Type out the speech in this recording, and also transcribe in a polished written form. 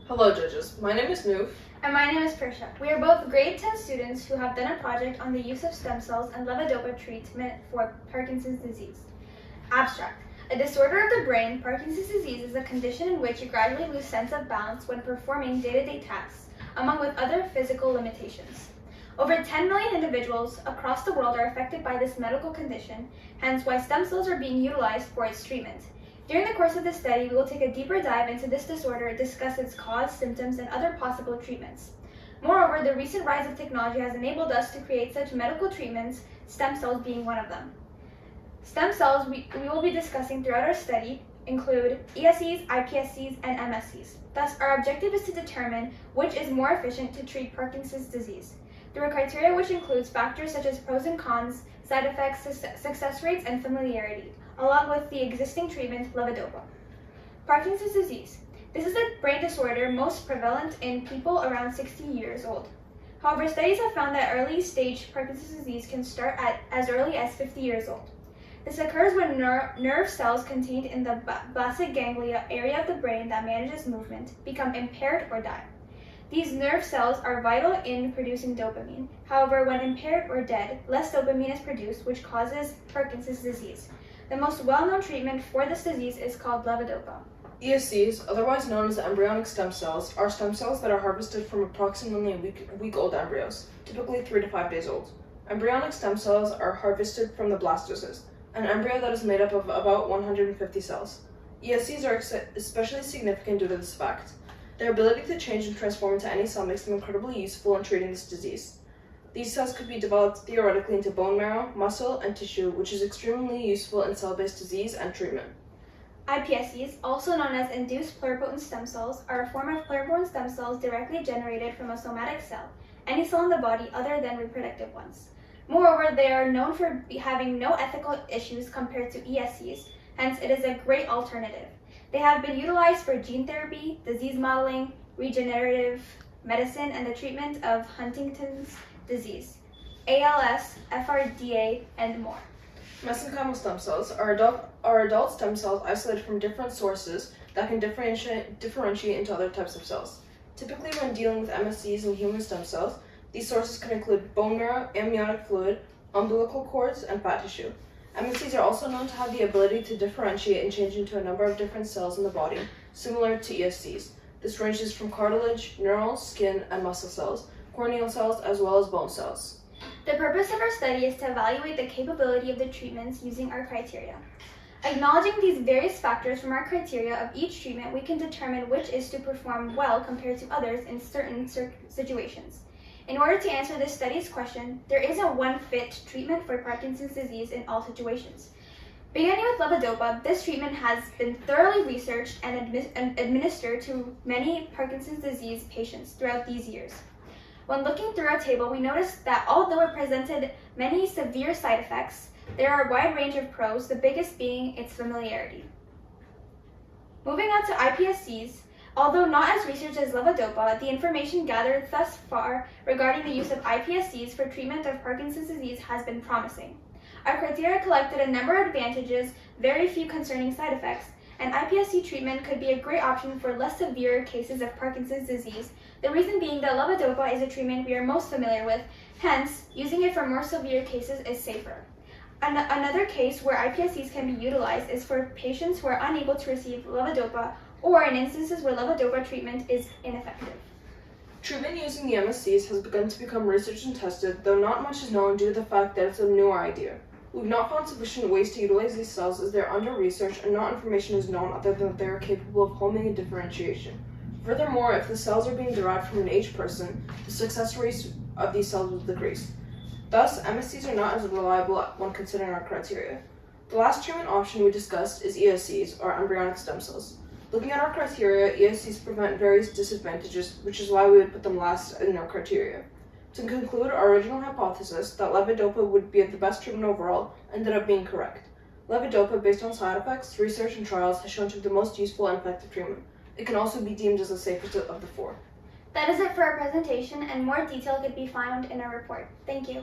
Hello judges, my name is Noof. And my name is Prisha. We are both grade 10 students who have done a project on the use of stem cells and levodopa treatment for Parkinson's disease. Abstract. A disorder of the brain, Parkinson's disease is a condition in which you gradually lose sense of balance when performing day-to-day tasks, among with other physical limitations. Over 10 million individuals across the world are affected by this medical condition, hence why stem cells are being utilized for its treatment. During the course of this study, we will take a deeper dive into this disorder, discuss its cause, symptoms, and other possible treatments. Moreover, the recent rise of technology has enabled us to create such medical treatments, stem cells being one of them. Stem cells we will be discussing throughout our study include ESCs, iPSCs, and MSCs. Thus, our objective is to determine which is more efficient to treat Parkinson's disease, through a criteria which includes factors such as pros and cons, side effects, success rates, and familiarity, along with the existing treatment, levodopa. Parkinson's disease. This is a brain disorder most prevalent in people around 60 years old. However, studies have found that early-stage Parkinson's disease can start at as early as 50 years old. This occurs when nerve cells contained in the basal ganglia area of the brain that manages movement become impaired or die. These nerve cells are vital in producing dopamine. However, when impaired or dead, less dopamine is produced, which causes Parkinson's disease. The most well-known treatment for this disease is called levodopa. ESCs, otherwise known as embryonic stem cells, are stem cells that are harvested from approximately a week-old embryos, typically 3 to 5 days old. Embryonic stem cells are harvested from the blastocyst, an embryo that is made up of about 150 cells. ESCs are especially significant due to this fact. Their ability to change and transform into any cell makes them incredibly useful in treating this disease. These cells could be developed theoretically into bone marrow, muscle, and tissue, which is extremely useful in cell-based disease and treatment. iPSCs, also known as induced pluripotent stem cells, are a form of pluripotent stem cells directly generated from a somatic cell, any cell in the body other than reproductive ones. Moreover, they are known for having no ethical issues compared to ESCs, hence it is a great alternative. They have been utilized for gene therapy, disease modeling, regenerative medicine, and the treatment of Huntington's disease, ALS, FRDA, and more. Mesenchymal stem cells are adult stem cells isolated from different sources that can differentiate into other types of cells. Typically, when dealing with MSCs and human stem cells, these sources can include bone marrow, amniotic fluid, umbilical cords, and fat tissue. MSCs are also known to have the ability to differentiate and change into a number of different cells in the body, similar to ESCs. This ranges from cartilage, neural, skin, and muscle cells, corneal cells, as well as bone cells. The purpose of our study is to evaluate the capability of the treatments using our criteria. Acknowledging these various factors from our criteria of each treatment, we can determine which is to perform well compared to others in certain situations. In order to answer this study's question, there isn't one fit treatment for Parkinson's disease in all situations. Beginning with levodopa, this treatment has been thoroughly researched and administered to many Parkinson's disease patients throughout these years. When looking through our table, we noticed that although it presented many severe side effects, there are a wide range of pros, the biggest being its familiarity. Moving on to iPSCs, although not as researched as levodopa, the information gathered thus far regarding the use of iPSCs for treatment of Parkinson's disease has been promising. Our criteria collected a number of advantages, very few concerning side effects, and iPSC treatment could be a great option for less severe cases of Parkinson's disease, the reason being that levodopa is a treatment we are most familiar with, hence, using it for more severe cases is safer. Another case where iPSCs can be utilized is for patients who are unable to receive levodopa or in instances where levodopa treatment is ineffective. Treatment using the MSCs has begun to become researched and tested, though not much is known due to the fact that it's a newer idea. We've not found sufficient ways to utilize these cells as they're under research and not information is known other than that they are capable of homing and differentiation. Furthermore, if the cells are being derived from an aged person, the success rate of these cells will decrease. Thus, MSCs are not as reliable when considering our criteria. The last treatment option we discussed is ESCs, or embryonic stem cells. Looking at our criteria, ESCs present various disadvantages, which is why we would put them last in our criteria. To conclude, our original hypothesis that levodopa would be the best treatment overall ended up being correct. Levodopa, based on side effects, research, and trials, has shown to be the most useful and effective treatment. It can also be deemed as the safest of the four. That is it for our presentation, and more detail could be found in our report. Thank you.